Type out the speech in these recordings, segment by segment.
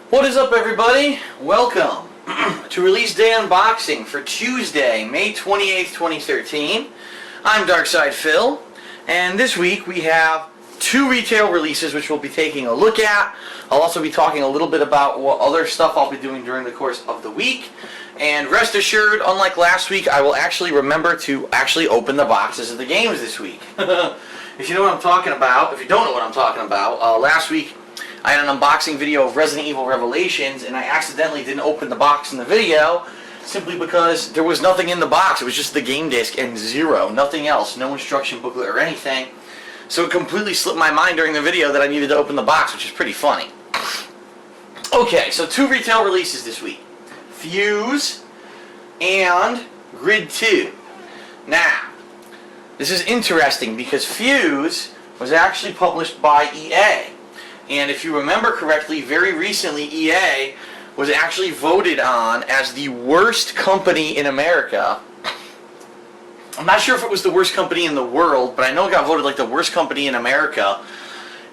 What is up, everybody? Welcome to Release Day Unboxing for Tuesday, May 28th, 2013. I'm Darkside Phil, and this week we have two retail releases which we'll be taking a look at. I'll also be talking a little bit about what other stuff I'll be doing during the course of the week. And rest assured, unlike last week, I will actually remember to actually open the boxes of the games this week. If you know what I'm talking about, if you don't know what I'm talking about, last week I had an unboxing video of Resident Evil Revelations, and I accidentally didn't open the box in the video simply because there was nothing in the box. It was just the game disc and zero, nothing else, no instruction booklet or anything. So it completely slipped my mind during the video that I needed to open the box, which is pretty funny. Okay, so two retail releases this week. Fuse and Grid 2. Now, this is interesting because Fuse was actually published by EA. And if you remember correctly, very recently EA was actually voted on as the worst company in America. I'm not sure if it was the worst company in the world, but I know it got voted like the worst company in America.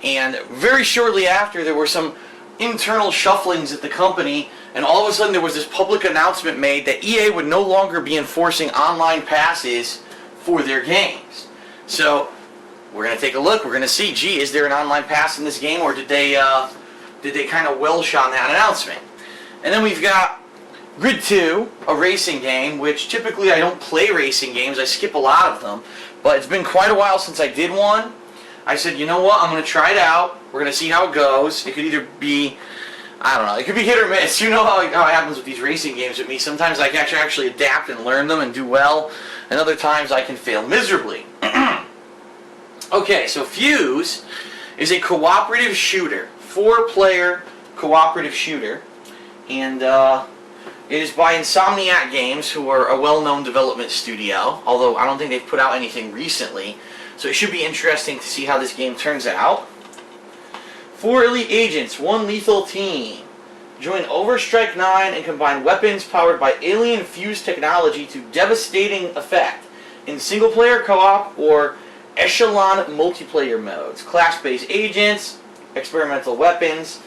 And very shortly after, there were some internal shufflings at the company, and all of a sudden there was this public announcement made that EA would no longer be enforcing online passes for their games. So we're going to take a look. We're going to see, gee, is there an online pass in this game, or did they kind of welsh on that announcement? And then we've got Grid 2, a racing game, which typically I don't play racing games. I skip a lot of them, but it's been quite a while since I did one. I said, you know what, I'm going to try it out. We're going to see how it goes. It could either be, I don't know, it could be hit or miss. You know how it happens with these racing games with me. Sometimes I can actually adapt and learn them and do well, and other times I can fail miserably. Okay, so Fuse is a cooperative shooter, 4-player cooperative shooter, and it is by Insomniac Games, who are a well-known development studio, although I don't think they've put out anything recently, so it should be interesting to see how this game turns out. 4 elite agents, 1 lethal team. Join Overstrike 9 and combine weapons powered by alien fuse technology to devastating effect in single-player co-op or echelon multiplayer modes, class-based agents, experimental weapons.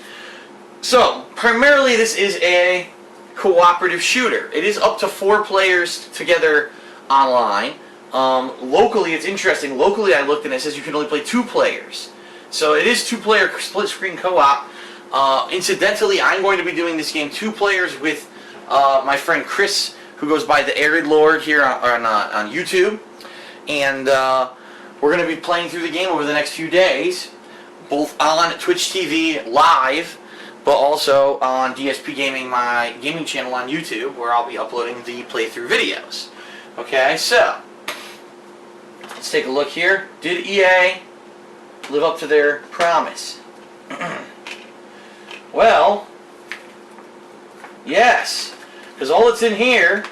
So, primarily this is a cooperative shooter. It is up to 4 players together online. Locally, it's interesting. Locally, I looked and it says you can only play 2 players. So it is 2-player split-screen co-op. Incidentally, I'm going to be doing this game 2 players with my friend Chris, who goes by the Arid Lord here on YouTube. And we're going to be playing through the game over the next few days, both on Twitch TV live, but also on DSP Gaming, my gaming channel on YouTube, where I'll be uploading the playthrough videos. Okay, so let's take a look here. Did EA live up to their promise? Well, yes, because all that's in here,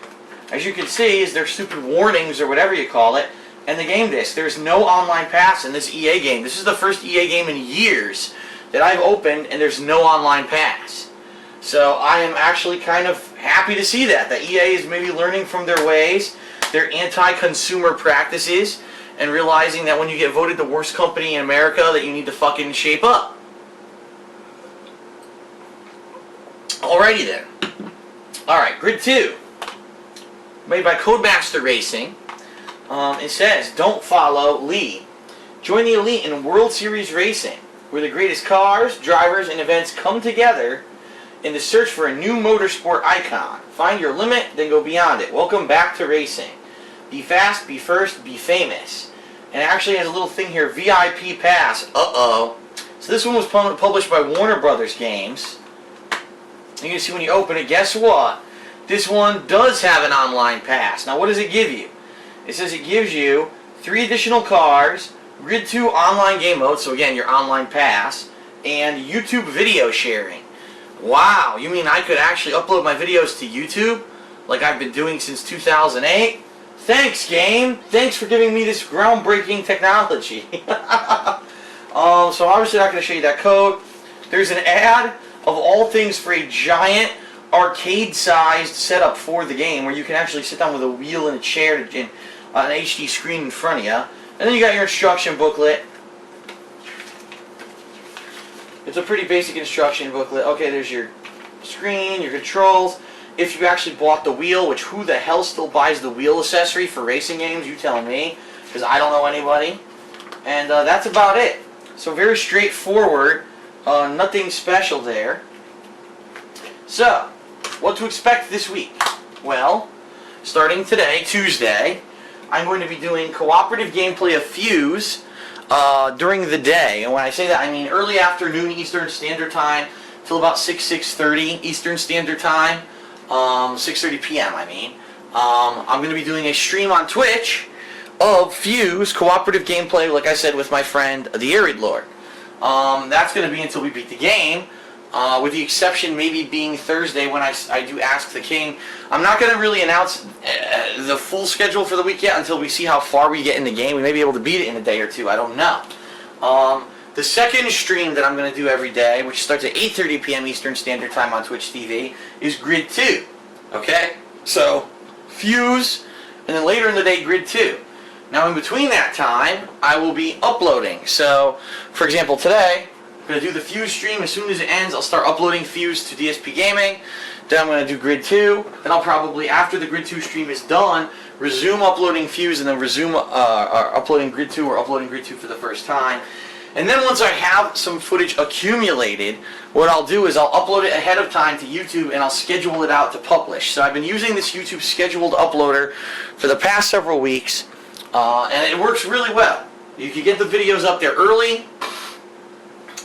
as you can see, is their stupid warnings or whatever you call it, and the game disc. There's no online pass in this EA game. This is the first EA game in years that I've opened, and there's no online pass. So I am actually kind of happy to see that EA is maybe learning from their ways, their anti-consumer practices, and realizing that when you get voted the worst company in America, that you need to fucking shape up. Alrighty then. Alright, Grid 2. Made by Codemaster Racing. It says, don't follow, lead. Join the elite in World Series Racing, where the greatest cars, drivers, and events come together in the search for a new motorsport icon. Find your limit, then go beyond it. Welcome back to racing. Be fast, be first, be famous. And it actually has a little thing here, VIP Pass. Uh-oh. So this one was published by Warner Brothers Games. You can see when you open it, guess what? This one does have an online pass. Now what does it give you? It says it gives you 3 additional cars, Grid 2 online game mode, so again, your online pass, and YouTube video sharing. Wow, you mean I could actually upload my videos to YouTube like I've been doing since 2008? Thanks, game. Thanks for giving me this groundbreaking technology. So obviously not going to show you that code. There's an ad of all things for a giant arcade-sized setup for the game where you can actually sit down with a wheel and a chair and an HD screen in front of you. And then you got your instruction booklet. It's a pretty basic instruction booklet. Okay, there's your screen, your controls. If you actually bought the wheel, which who the hell still buys the wheel accessory for racing games? You tell me, because I don't know anybody. And that's about it. So very straightforward, nothing special there. So, what to expect this week? Well, starting today, Tuesday, I'm going to be doing cooperative gameplay of Fuse during the day. And when I say that, I mean early afternoon Eastern Standard Time till about 6:30 Eastern Standard Time, 6:30 p.m. I mean. I'm going to be doing a stream on Twitch of Fuse cooperative gameplay, like I said, with my friend the Arid Lord. That's going to be until we beat the game. With the exception maybe being Thursday when I do Ask the King. I'm not going to really announce the full schedule for the week yet until we see how far we get in the game. We may be able to beat it in a day or two. I don't know. The second stream that I'm going to do every day, which starts at 8:30 p.m. Eastern Standard Time on Twitch TV, is Grid 2. Okay? So, Fuse, and then later in the day, Grid 2. Now, in between that time, I will be uploading. So, for example, today, I'm going to do the Fuse stream. As soon as it ends, I'll start uploading Fuse to DSP Gaming. Then I'm going to do Grid 2. Then I'll probably, after the Grid 2 stream is done, resume uploading Fuse and then resume uploading Grid 2 or uploading Grid 2 for the first time. And then once I have some footage accumulated, what I'll do is I'll upload it ahead of time to YouTube and I'll schedule it out to publish. So I've been using this YouTube scheduled uploader for the past several weeks, and it works really well. You can get the videos up there early.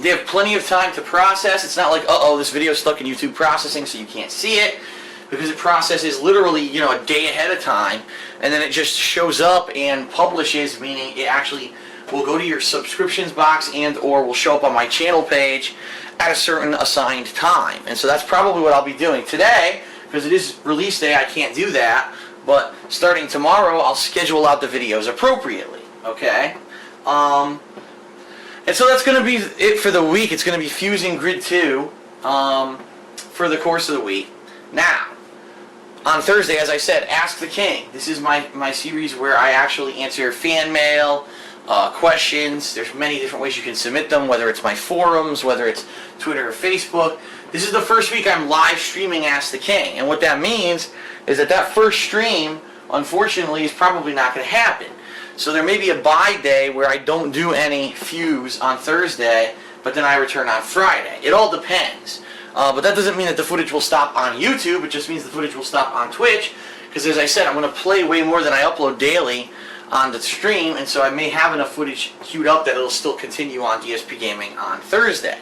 They have plenty of time to process. It's not like, uh-oh, this video is stuck in YouTube processing so you can't see it, because it processes literally, you know, a day ahead of time, and then it just shows up and publishes, meaning it actually will go to your subscriptions box and or will show up on my channel page at a certain assigned time. And so that's probably what I'll be doing today, because it is release day. I can't do that, but starting tomorrow I'll schedule out the videos appropriately. Okay? And so that's going to be it for the week. It's going to be Fusing Grid 2 for the course of the week. Now, on Thursday, as I said, Ask the King. This is my series where I actually answer fan mail, questions. There's many different ways you can submit them, whether it's my forums, whether it's Twitter or Facebook. This is the first week I'm live streaming Ask the King. And what that means is that first stream, unfortunately, is probably not going to happen. So there may be a bye day where I don't do any Fuse on Thursday, but then I return on Friday. It all depends. But that doesn't mean that the footage will stop on YouTube. It just means the footage will stop on Twitch, because as I said, I'm going to play way more than I upload daily on the stream, and so I may have enough footage queued up that it'll still continue on DSP Gaming on Thursday.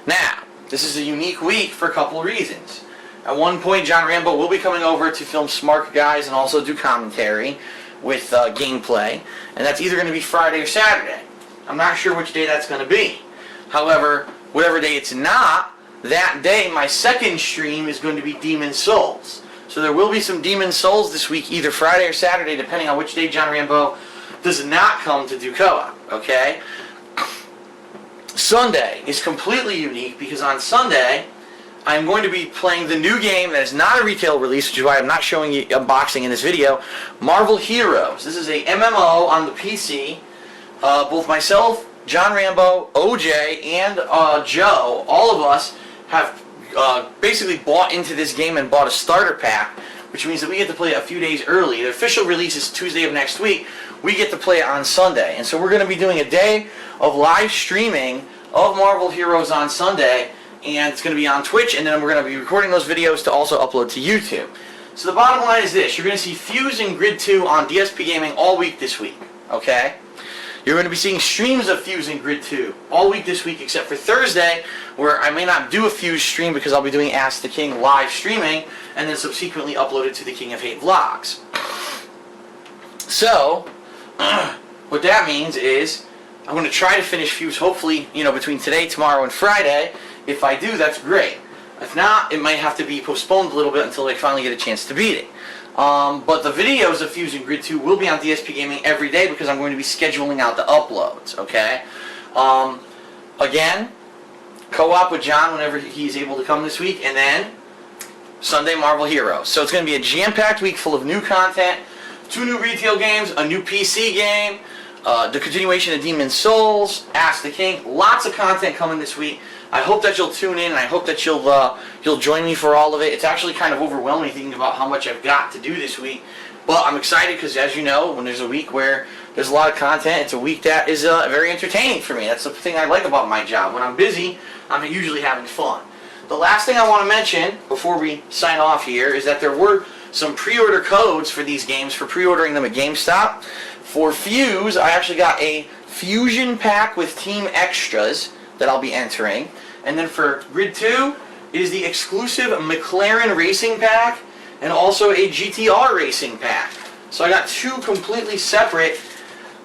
Now, this is a unique week for a couple of reasons. At one point, John Rambo will be coming over to film Smart Guys and also do commentary with gameplay, and that's either going to be Friday or Saturday. I'm not sure which day that's going to be. However, whatever day it's not, that day my second stream is going to be Demon Souls. So there will be some Demon Souls this week, either Friday or Saturday, depending on which day John Rambo does not come to do co-op, okay? Sunday is completely unique because on Sunday I'm going to be playing the new game that is not a retail release, which is why I'm not showing you unboxing in this video, Marvel Heroes. This is a MMO on the PC. Both myself, John Rambo, OJ, and Joe, all of us have basically bought into this game and bought a starter pack, which means that we get to play it a few days early. The official release is Tuesday of next week. We get to play it on Sunday. And so we're going to be doing a day of live streaming of Marvel Heroes on Sunday, and it's going to be on Twitch, and then we're going to be recording those videos to also upload to YouTube. So the bottom line is this. You're going to see Fuse and Grid 2 on DSP Gaming all week this week, okay? You're going to be seeing streams of Fuse and Grid 2 all week this week, except for Thursday, where I may not do a Fuse stream because I'll be doing Ask the King live streaming, and then subsequently uploaded to the King of Hate vlogs. So, what that means is I'm going to try to finish Fuse hopefully, between today, tomorrow, and Friday. If I do, that's great. If not, it might have to be postponed a little bit until I finally get a chance to beat it. But the videos of Fuse and Grid 2 will be on DSP Gaming every day because I'm going to be scheduling out the uploads, okay? Again, co-op with John whenever he's able to come this week, and then Sunday Marvel Heroes. So it's going to be a jam-packed week full of new content, 2 new retail games, a new PC game, the continuation of Demon Souls, Ask the King, lots of content coming this week. I hope that you'll tune in, and I hope that you'll join me for all of it. It's actually kind of overwhelming thinking about how much I've got to do this week. But I'm excited because, as you know, when there's a week where there's a lot of content, it's a week that is very entertaining for me. That's the thing I like about my job. When I'm busy, I'm usually having fun. The last thing I want to mention before we sign off here is that there were some pre-order codes for these games for pre-ordering them at GameStop. For Fuse, I actually got a Fusion pack with Team Extras that I'll be entering. And then for Grid 2 is the exclusive McLaren Racing pack and also a GTR Racing pack. So I got two completely separate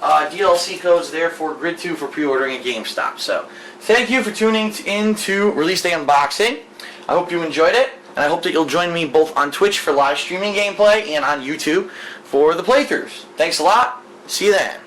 DLC codes there for Grid 2 for pre-ordering at GameStop. So thank you for tuning in to Release Day Unboxing. I hope you enjoyed it, and I hope that you'll join me both on Twitch for live streaming gameplay and on YouTube for the playthroughs. Thanks a lot. See you then.